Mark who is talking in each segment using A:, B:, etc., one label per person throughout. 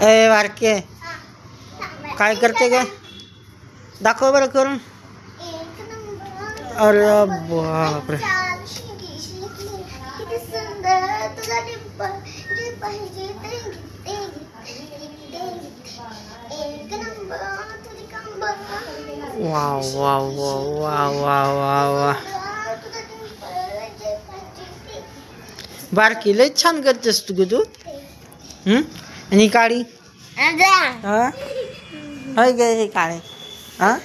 A: ए बारके काय करते काय? दाखव बरं करून. अरे बापरे. वा वा वा वा वा वा वा. बारकी लय छान करतेस तू ग तू. आणि काळी हा हाय गे हे काळे हा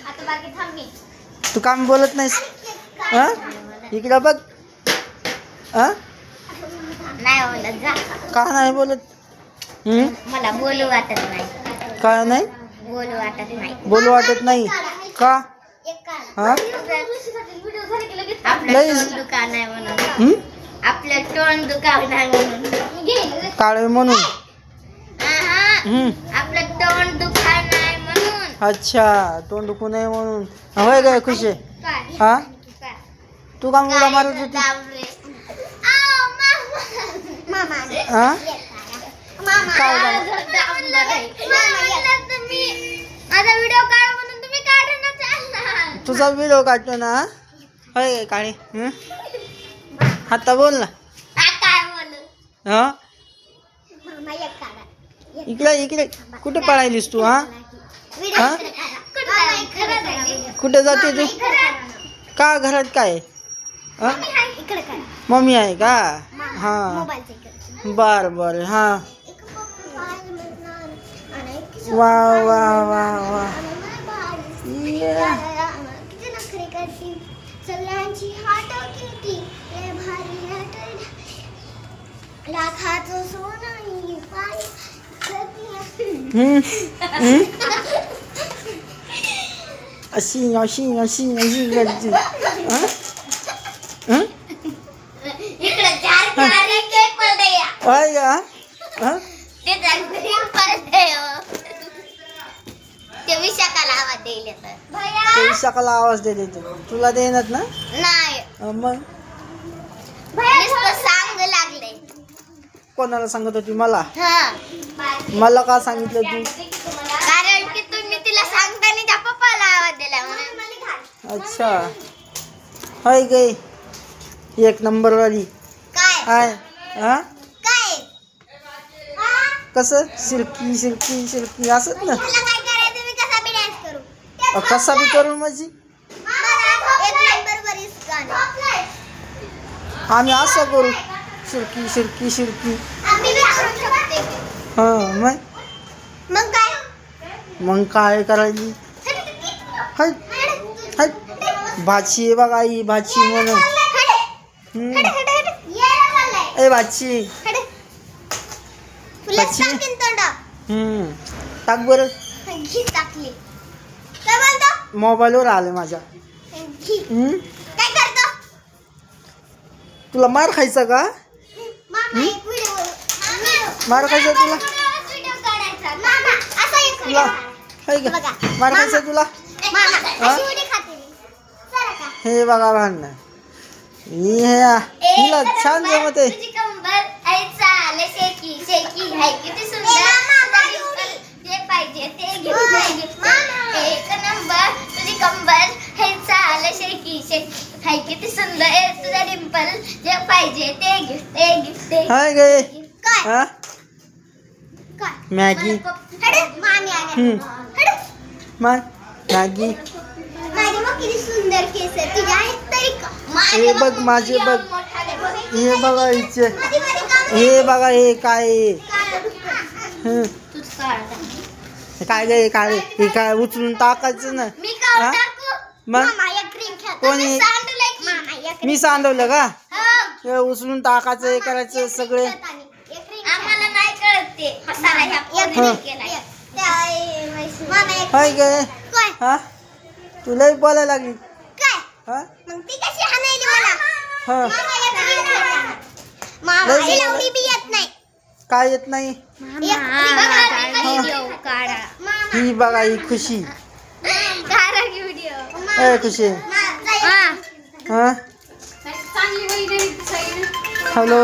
A: तू काम बोलत नाहीस हा इकडे बघ हा का नाही बोलत?
B: मला बोलू वाटत नाही.
A: का नाही बोलू वाटत नाही का? हा
B: आपलं दुकान आहे म्हणून. आपलं तोंड दुकान नाही म्हणून.
A: काळे म्हणून.
B: आपलं तोंड दुकान नाही म्हणून.
A: अच्छा तोंड दुखू नये म्हणून. होय गे खुशी हा तू काम उड्या मारत होती हा काय
B: माझा व्हिडिओ काढ म्हणून तुम्ही काढून
A: तुझा व्हिडिओ काढतो ना होय काळे आता बोल ना
B: काय बोलू
A: हा इकडे इकडे कुठे पळायलीस तू हा हा कुठे जाते तू का घरात काय हा मम्मी आहे का हा बर बर हा वा वा वा वा अशी अशी अशी अशी करते विशाखाला आवाज दे देतो तुला देणार ना
B: नाही
A: मग
B: सांग लागले
A: कोणाला सांगत होती मला मला का सांगितलं तू
B: कारण की तुम्ही तिला सांगताना त्या पप्पाला आवाज दिला म्हणून.
A: अच्छा हाय गे एक नंबर वाली
B: काय
A: हाय हा
B: काय
A: कसं सिल्की सिल्की सिल्की असत ना
B: मला काय करायचं मी कसा बी डान्स करू
A: कसा बी करू माझी
B: एक नंबर वरीस गाणं
A: आम्ही असं करू सिल्की सिल्की सिल्की
B: आम्ही बी करू शकते
A: हा मग काय करायची हाय हाय भाची आहे बघा आई भाची म्हणून ए भाची भाची टाक बरं मोबाईलवर आले माझ्या
B: काय करतो
A: तुला मार खायचा का मार खायचा तुला तुला हाय का मार खायचा तुला हे बघा भांडण हिला छान जमत आहे
B: पाहिजे ते घेऊन एक नंबर तुझी कंबर हे चाल शेकी शेकी हाय किती सुंदर आहे तुझा डिंपल जे पाहिजे ते गिफ्ट
A: हाय गे
B: काय
A: मॅगी
B: मामी आल्या
A: मॅगी
B: माझी मग किती सुंदर केस आहे तुझ्या आहेत तरी का
A: हे बघ माझे बघ हे बघा हिचे हे बघा हे काय काय गे काळे हे काय उचलून टाकायचं ना मग कोणी मी सांडवलं का हे उचलून टाकायचं हे करायचं सगळे
B: आम्हाला नाही कळते
A: हाय गे हा तुलाही बोलायला लागली हा
B: मग ती कशी हाणायली मला
A: हा काय येत नाही ही बघा ही खुशी ए खुशी हा हॅलो